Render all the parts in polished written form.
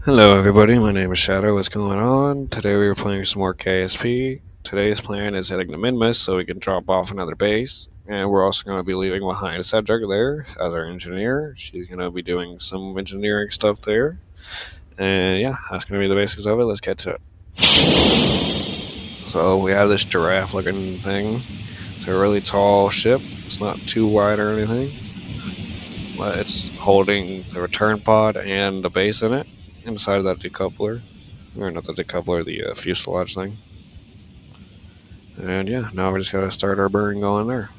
Hello everybody, my name is Shadow. What's going on? Today we are playing some more KSP. Today's plan is heading to Minmus so we can drop off another base. And we're also going to be leaving behind Cedric there as our engineer. She's going to be doing some engineering stuff there. And yeah, that's going to be the basics of it. Let's get to it. So we have this giraffe looking thing. It's a really tall ship. It's not too wide or anything. But it's holding the return pod and the base in it inside that decoupler. Or not the decoupler, the fuselage thing. And yeah, now we just gotta start our burn going there.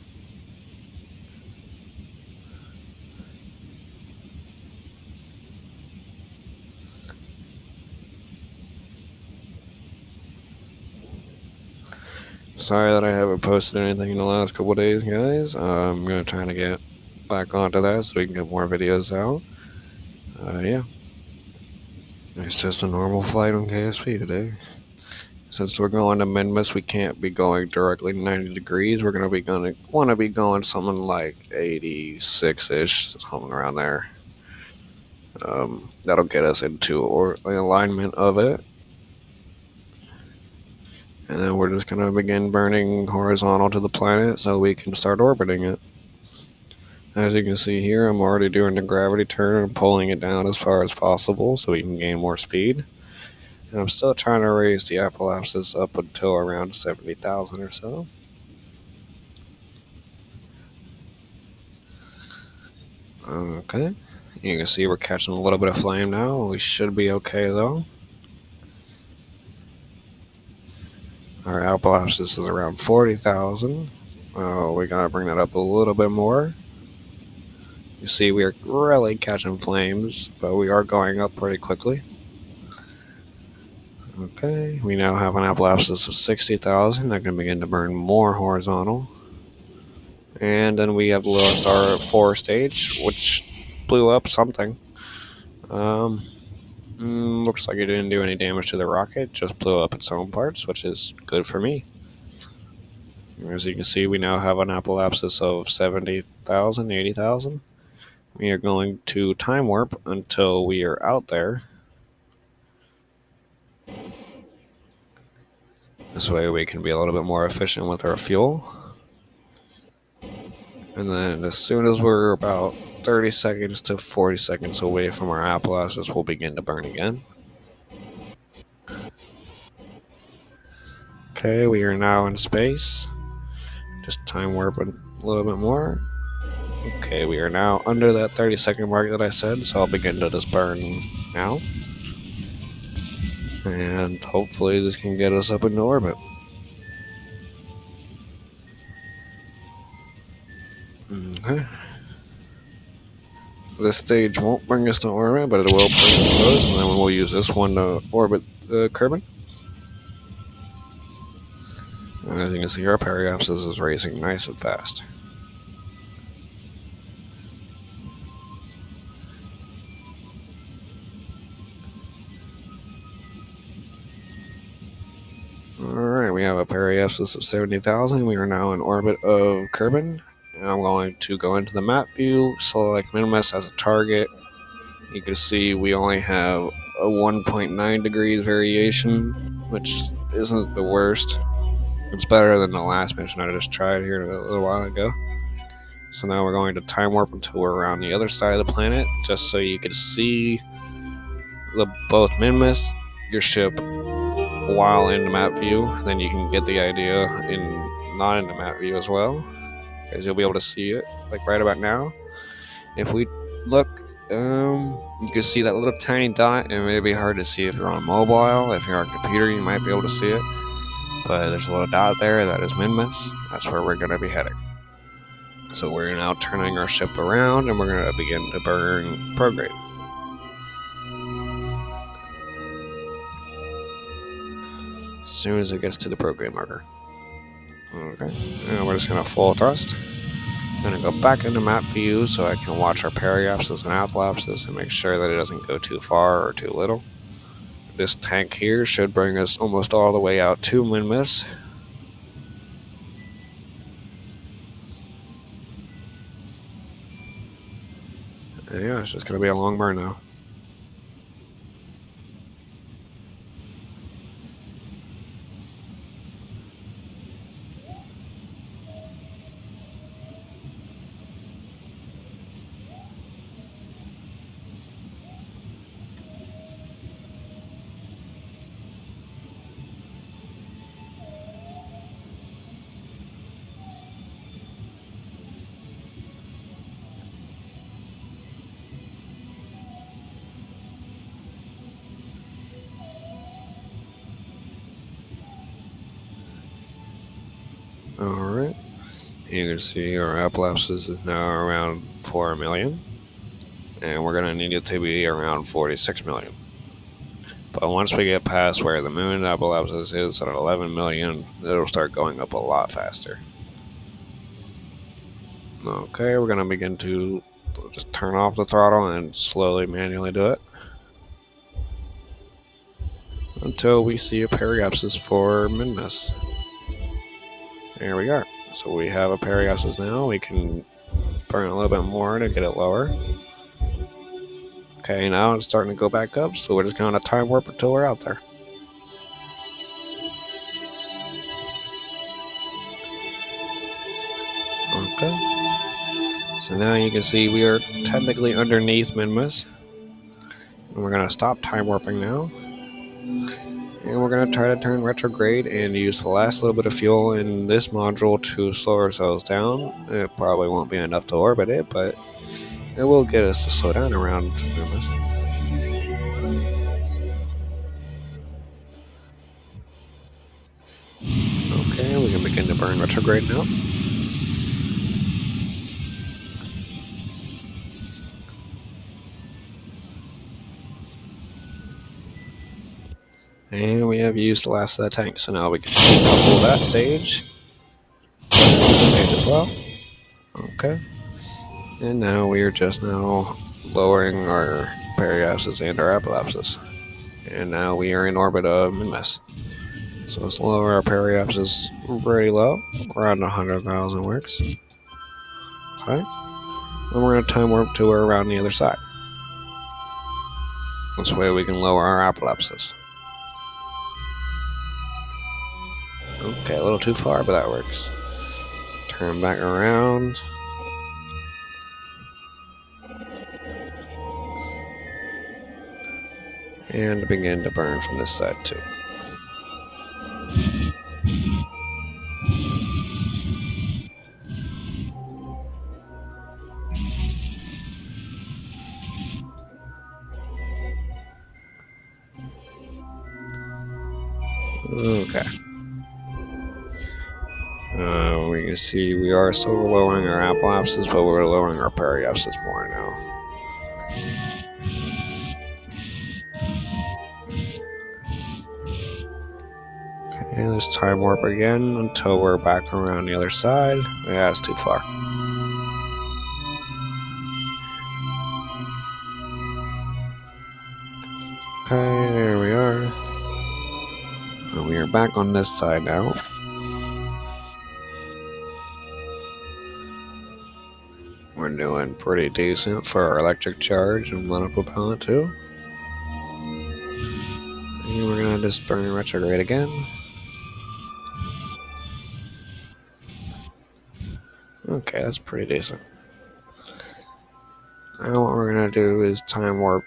Sorry that I haven't posted anything in the last couple days, guys. I'm gonna try to get back onto that so we can get more videos out. Yeah, it's just a normal flight on KSP today. Since we're going to Minmus, we can't be going directly 90 degrees. We're gonna want to be going something like 86-ish, something around there. That'll get us into alignment of it. And then we're just going to begin burning horizontal to the planet so we can start orbiting it. As you can see here, I'm already doing the gravity turn and pulling it down as far as possible so we can gain more speed. And I'm still trying to raise the apoapsis up until around 70,000 or so. Okay. You can see we're catching a little bit of flame now. We should be okay though. Our apoapsis is around 40,000. We gotta bring that up a little bit more. You see, we are really catching flames, but we are going up pretty quickly. Okay, we now have an apoapsis of 60,000. That can begin to burn more horizontal. And then we have lost our 4 stage, which blew up something. Um, Looks like it didn't do any damage to the rocket, just blew up its own parts, which is good for me. As you can see, we now have an apoapsis of 70,000, 80,000. We are going to time warp until we are out there. This way we can be a little bit more efficient with our fuel. And then as soon as we're about 30 seconds to 40 seconds away from our apoapsis, we'll begin to burn again. Okay, we are now in space. Just time warp a little bit more. Okay, we are now under that 30-second mark that I said, so I'll begin to just burn now. And hopefully this can get us up into orbit. Okay. This stage won't bring us to orbit, but it will bring us close, and then we'll use this one to orbit the Kerbin. As you can see, our periapsis is racing nice and fast. Alright, we have a periapsis of 70,000. We are now in orbit of Kerbin. And I'm going to go into the map view, select Minmus as a target. You can see we only have a 1.9 degrees variation, which isn't the worst. It's better than the last mission I just tried here a little while ago. So now we're going to time warp until we're around the other side of the planet, just so you can see both Minmus, your ship, while in the map view. Then you can get the idea in not in the map view as well, because you'll be able to see it like right about now. If we look, you can see that little tiny dot. It may be hard to see if you're on mobile. If you're on computer, you might be able to see it. But there's a little dot there that is Minmus. That's where we're going to be heading. So we're now turning our ship around, and we're going to begin to burn prograde. As soon as it gets to the prograde marker. Okay, and we're just going to full thrust. I'm going to go back into map view so I can watch our periapsis and apoapsis and make sure that it doesn't go too far or too little. This tank here should bring us almost all the way out to Minmus. Yeah, it's just going to be a long burn now. You can see our epilepsis is now around 4 million, and we're going to need it to be around 46 million. But once we get past where the moon epilepsis is at 11 million, it'll start going up a lot faster. Okay, we're going to begin to just turn off the throttle and slowly manually do it until we see a periapsis for Minmus. There we are. So we have a periapsis now. We can burn a little bit more to get it lower. Okay, now it's starting to go back up, so we're just going to time warp until we're out there. Okay. So now you can see we are technically underneath Minmus. And we're going to stop time warping now. And we're going to try to turn retrograde and use the last little bit of fuel in this module to slow ourselves down. It probably won't be enough to orbit it, but it will get us to slow down around Minmus. Okay, we can begin to burn retrograde now. And we have used the last of the tank, so now we can decouple that stage. And this stage as well. Okay. And now we are just now lowering our periapsis and our epilepsis. And now we are in orbit of Minmus. So let's lower our periapsis pretty low, around 100,000 works. Okay. And we're going to time warp to we're around the other side. This way we can lower our epilepsis. Okay, a little too far, but that works. Turn back around. And begin to burn from this side too. Okay. We can see we are still lowering our epilepsis, but we're lowering our periapsis more now. Okay, let's time warp again until we're back around the other side. Yeah, it's too far. Okay, there we are. And we are back on this side now. We're doing pretty decent for our electric charge and monopropellant too. And we're gonna just burn retrograde again. Okay, that's pretty decent. Now what we're gonna do is time warp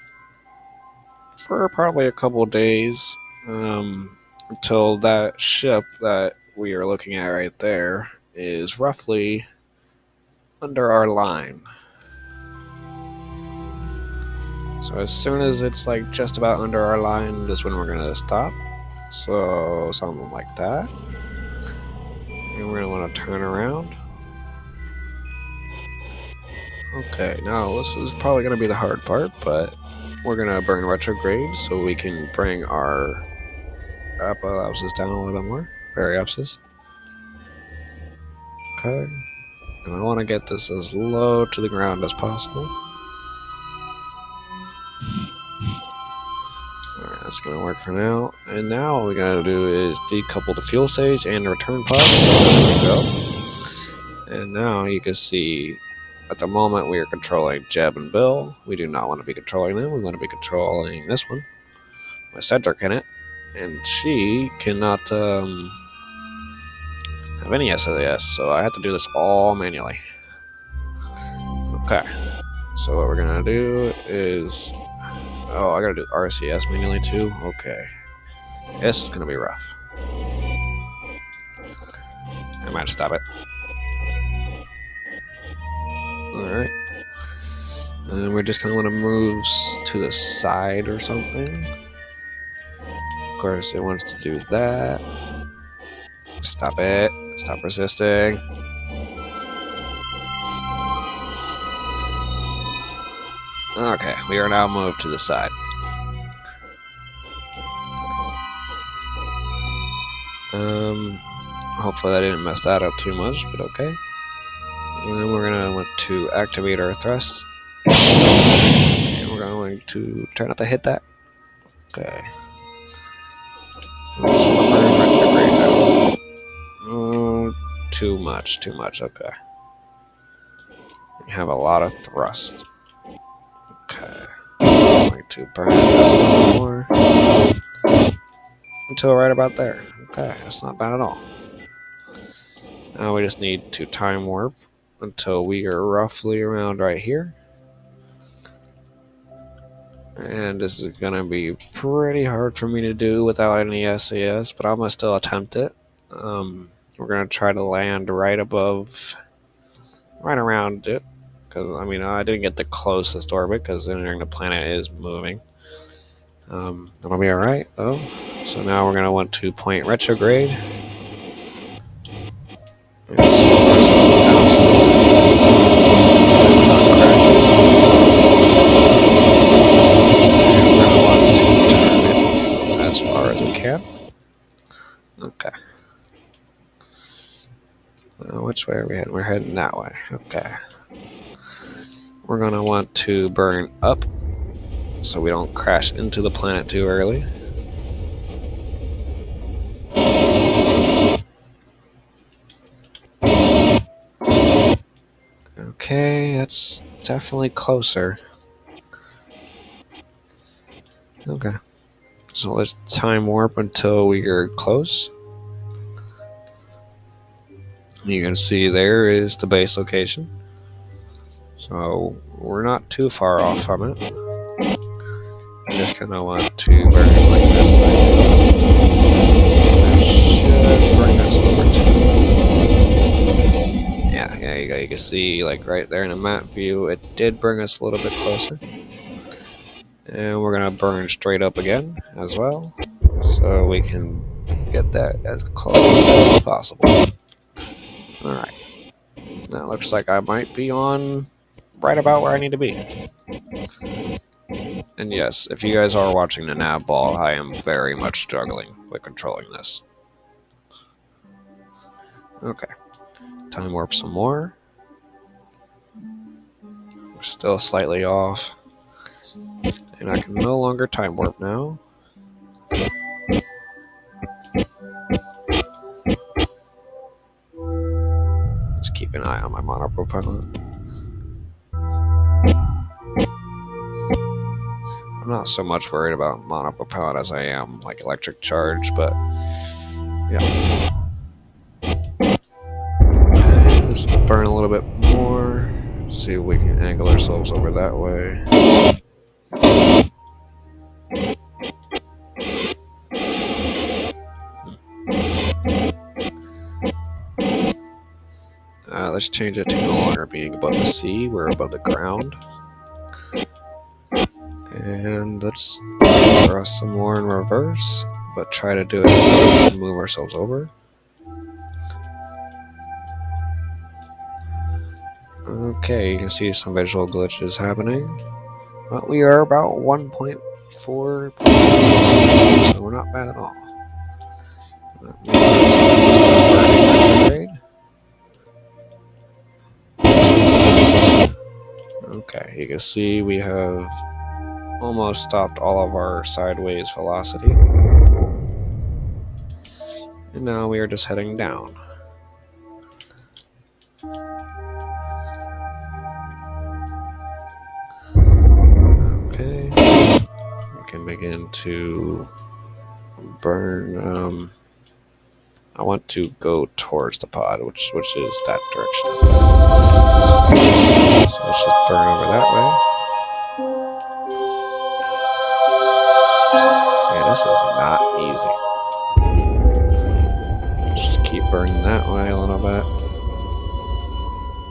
for probably a couple days until that ship that we are looking at right there is roughly under our line. So as soon as it's like just about under our line, this when we're gonna stop. So something like that. And we're gonna want to turn around. Okay, now this is probably gonna be the hard part, but we're gonna burn retrograde so we can bring our epilepsis down a little bit more. Periapsis. Okay. And I want to get this as low to the ground as possible. Alright, that's going to work for now. And now what we got to do is decouple the fuel stage and the return pod. So there we go. And now you can see at the moment we are controlling Jeb and Bill. We do not want to be controlling them. We want to be controlling this one with Cedric in it. And she cannot have any SAS, so I have to do this all manually. Okay. So what we're going to do is... Oh, I gotta do RCS manually too? Okay. This is gonna be rough. I might stop it. Alright. And we're just gonna want to move to the side or something. Of course, it wants to do that. Stop it. Stop resisting. Okay, we are now moved to the side. Hopefully I didn't mess that up too much, but okay. And then we're gonna want to activate our thrust. And we're going to try not to hit that. Okay. Retrograde now. Oh, too much, okay. We have a lot of thrust. Okay. I'm going to burn this a little more. Until right about there. Okay, that's not bad at all. Now we just need to time warp until we are roughly around right here. And this is going to be pretty hard for me to do without any SAS, but I'm going to still attempt it. We're going to try to land right above, right around it. Because, I mean, I didn't get the closest orbit because the planet is moving. That'll be alright, though. So now we're going to want to point retrograde. And slow ourselves down so we're not crashing. And we're going to want to turn it as far as we can. Okay. Which way are we heading? We're heading that way. Okay. We're going to want to burn up so we don't crash into the planet too early. Okay, that's definitely closer. Okay. So let's time warp until we are close. You can see there is the base location. So we're not too far off from it. I'm just gonna want to burn it like this. That should bring us over to. Yeah, there you go. You can see, like right there in the map view, it did bring us a little bit closer. And we're gonna burn straight up again as well, so we can get that as close as possible. Alright. Now it looks like I might be on right about where I need to be. And yes, if you guys are watching the nav ball, I am very much struggling with controlling this. Okay. Time warp some more. We're still slightly off. And I can no longer time warp now. Just keep an eye on my monopropellant. I'm not so much worried about monopropellant as I am like electric charge, but yeah. Okay, let's burn a little bit more. See if we can angle ourselves over that way. Let's change it to no longer being above the sea. We're above the ground. And let's thrust some more in reverse, but try to do it and move ourselves over. Okay, you can see some visual glitches happening. But we are about 1.4, so we're not bad at all. Okay, you can see we have almost stopped all of our sideways velocity. And now we are just heading down. Okay. We can begin to burn. I want to go towards the pod, which is that direction. So let's just burn over that way. Yeah, this is not easy. Let's just keep burning that way a little bit.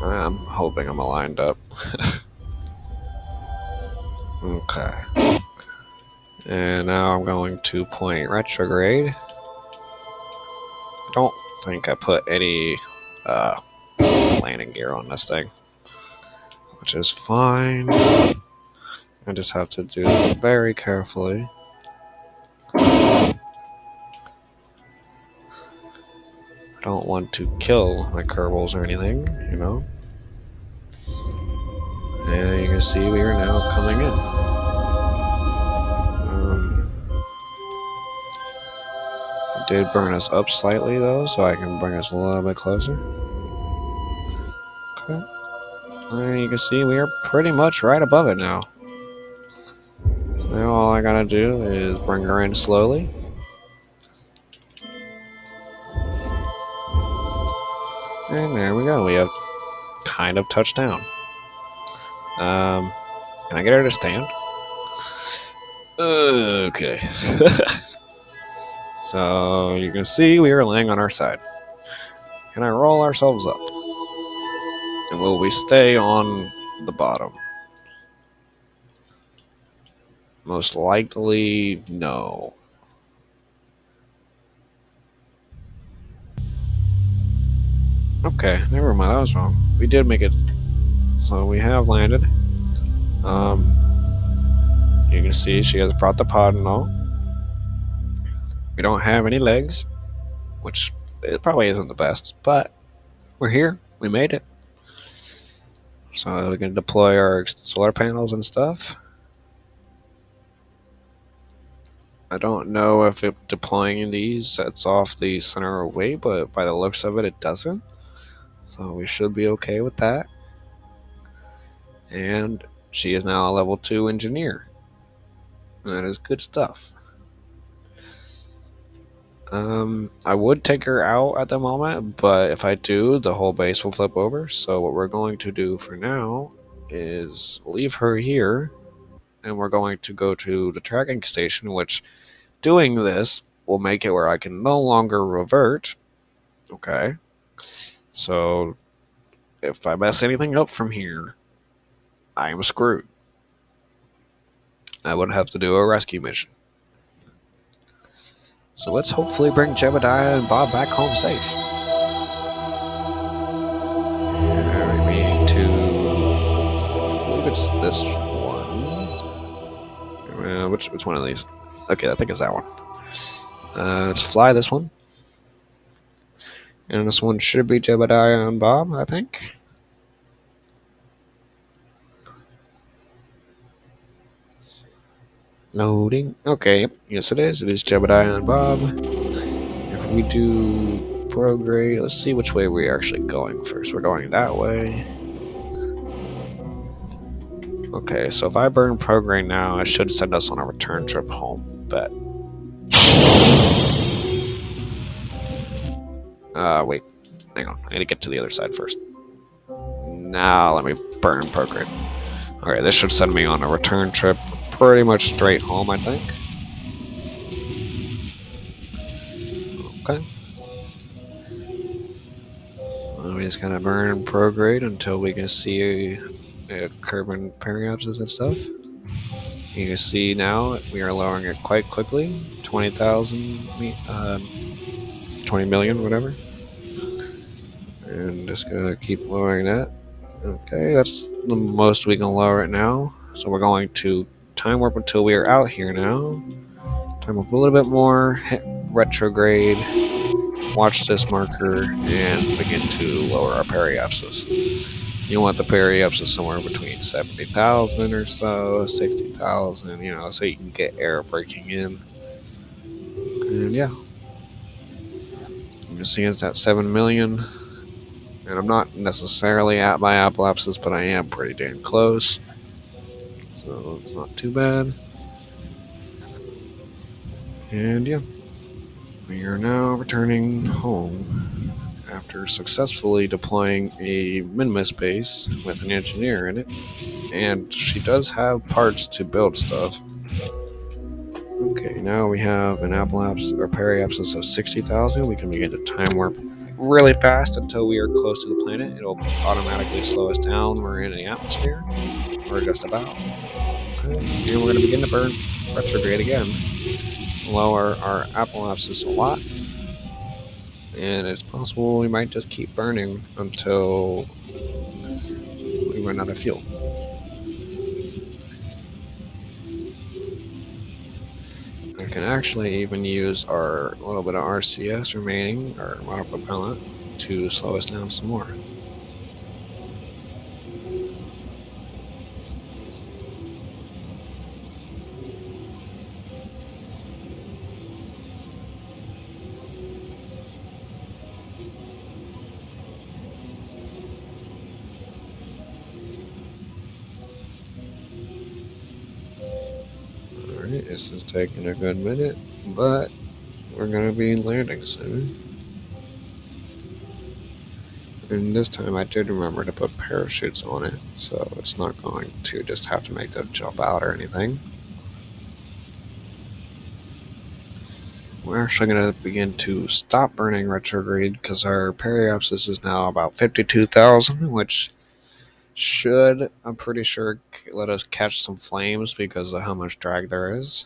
I'm hoping I'm aligned up. Okay. And now I'm going to point retrograde. I don't think I put any landing gear on this thing, which is fine. I just have to do this very carefully. I don't want to kill my kerbals or anything, you know? And you can see we are now coming in. It did burn us up slightly though, so I can bring us a little bit closer. Okay. And you can see we are pretty much right above it now. So now all I gotta do is bring her in slowly. And there we go. We have kind of touched down. Can I get her to stand? Okay. So you can see we are laying on our side. Can I roll ourselves up? And will we stay on the bottom? Most likely, no. Okay, never mind. That was wrong. We did make it. So we have landed. You can see she has brought the pod and all. We don't have any legs, which it probably isn't the best, but we're here. We made it. So we can deploy our solar panels and stuff. I don't know if deploying these sets off the center away, but by the looks of it, it doesn't. So we should be okay with that. And she is now a level 2 engineer. That is good stuff. I would take her out at the moment, but if I do, the whole base will flip over. So what we're going to do for now is leave her here, and we're going to go to the tracking station, which doing this will make it where I can no longer revert. Okay. So if I mess anything up from here, I am screwed. I would have to do a rescue mission. So let's hopefully bring Jebediah and Bob back home safe. And we need to, I believe it's this one. Which one of these? Okay, I think it's that one. Let's fly this one. And this one should be Jebediah and Bob, I think. Loading. Okay, yes it is. It is Jebediah and Bob. If we do prograde, let's see which way we're actually going first. We're going that way. Okay, so if I burn prograde now, it should send us on a return trip home. Bet. Wait. Hang on. I need to get to the other side first. Now let me burn prograde. Okay, this should send me on a return trip pretty much straight home, I think. Okay. Well, we just gotta burn prograde until we can see carbon periapses and stuff. You can see now we are lowering it quite quickly. 20,000, 20 million, whatever. And just gonna keep lowering that. Okay, that's the most we can lower it now. So we're going to time warp until we are out here now. Time warp a little bit more, hit retrograde, watch this marker, and begin to lower our periapsis. You want the periapsis somewhere between 70,000 or so, 60,000, so you can get air breaking in. And yeah, you can see it's at 7 million. And I'm not necessarily at my apoapsis, but I am pretty damn close. So it's not too bad. And yeah, we are now returning home after successfully deploying a Minmus base with an engineer in it. And she does have parts to build stuff. Okay, now we have an apoapsis or periapsis of 60,000. We can begin to time warp really fast until we are close to the planet. It'll automatically slow us down. We're in the atmosphere, or just about. Okay, and we're going to begin to burn retrograde again. Lower our apoapsis a lot. And it's possible we might just keep burning until we run out of fuel. can actually even use our little bit of RCS remaining, our model propellant, to slow us down some more. Alright, this is taking a good minute, but we're going to be landing soon. And this time I did remember to put parachutes on it, so it's not going to just have to make them jump out or anything. We're actually going to begin to stop burning retrograde because our periapsis is now about 52,000, which should, I'm pretty sure, let us catch some flames because of how much drag there is.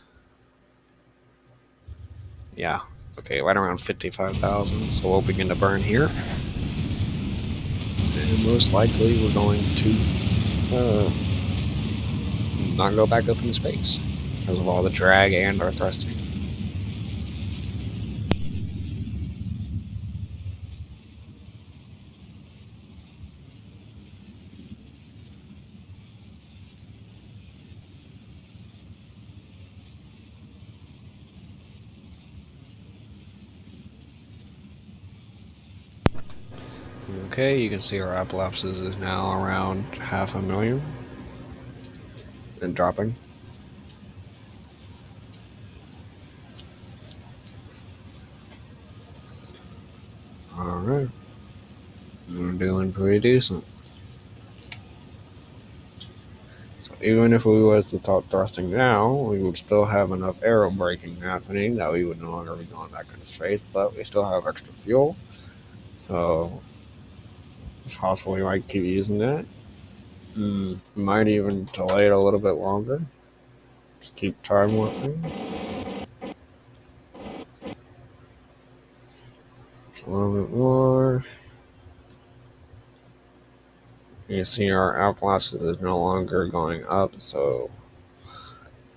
Yeah, okay, right around 55,000, so we'll begin to burn here. And most likely we're going to not go back up into space because of all the drag and our thrusting. Okay, you can see our apoapsis is now around 500,000 and dropping. Alright, we're doing pretty decent. So even if we was to start thrusting now, we would still have enough aero braking happening that we would no longer be going back into space, but we still have extra fuel. So it's possible we might keep using that. We might even delay it a little bit longer. Just keep time warping. A little bit more. You see our apoapsis is no longer going up, so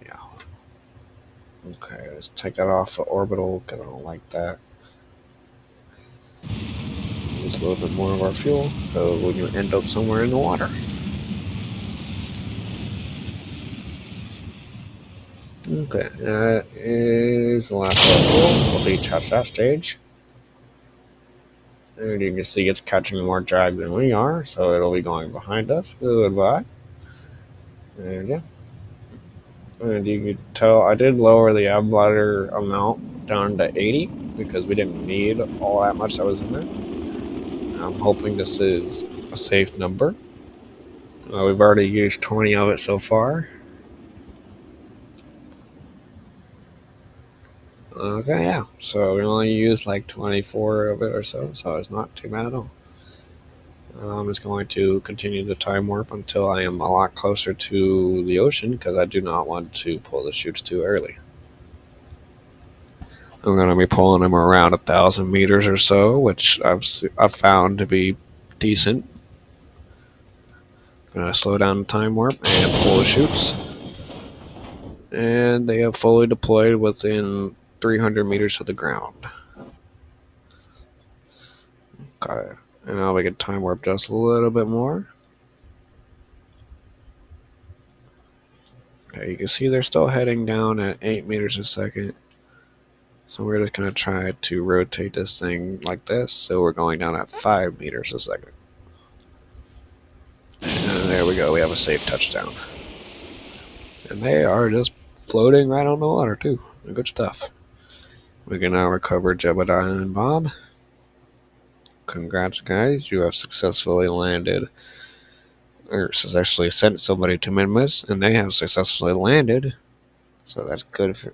yeah. Okay, let's take that off of orbital because I don't like that. Use a little bit more of our fuel, so we can end up somewhere in the water. Okay, that is the last fuel. We'll detach that stage. And you can see it's catching more drag than we are, so it'll be going behind us. Goodbye. And yeah. And you can tell I did lower the ab bladder amount down to 80 because we didn't need all that much that was in there. I'm hoping this is a safe number. We've already used 20 of it so far. Okay, yeah. So we only used like 24 of it or so it's not too bad at all. I'm just going to continue the time warp until I am a lot closer to the ocean because I do not want to pull the chutes too early. I'm going to be pulling them around 1,000 meters or so, which I've found to be decent. I'm going to slow down the time warp and pull the chutes. And they have fully deployed within 300 meters of the ground. Okay, and now we can time warp just a little bit more. Okay, you can see they're still heading down at 8 meters a second. So we're just going to try to rotate this thing like this. So we're going down at 5 meters a second. And there we go. We have a safe touchdown. And they are just floating right on the water, too. Good stuff. We can now recover Jebediah and Bob. Congrats, guys. You have successfully landed, or successfully sent somebody to Minmus, and they have successfully landed. So that's good for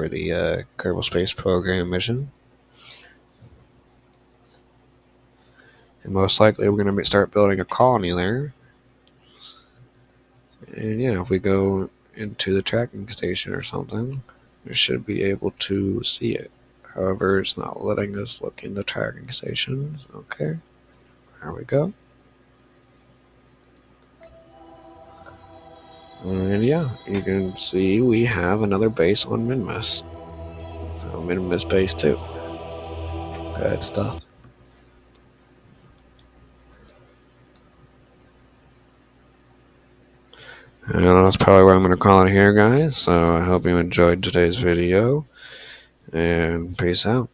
the Kerbal Space Program mission. And most likely we're going to start building a colony there. And yeah, if we go into the tracking station or something, we should be able to see it. However, it's not letting us look in the tracking station. Okay, there we go. And yeah, you can see we have another base on Minmus. So Minmus base 2. Good stuff. And that's probably where I'm going to call it here, guys. So I hope you enjoyed today's video. And peace out.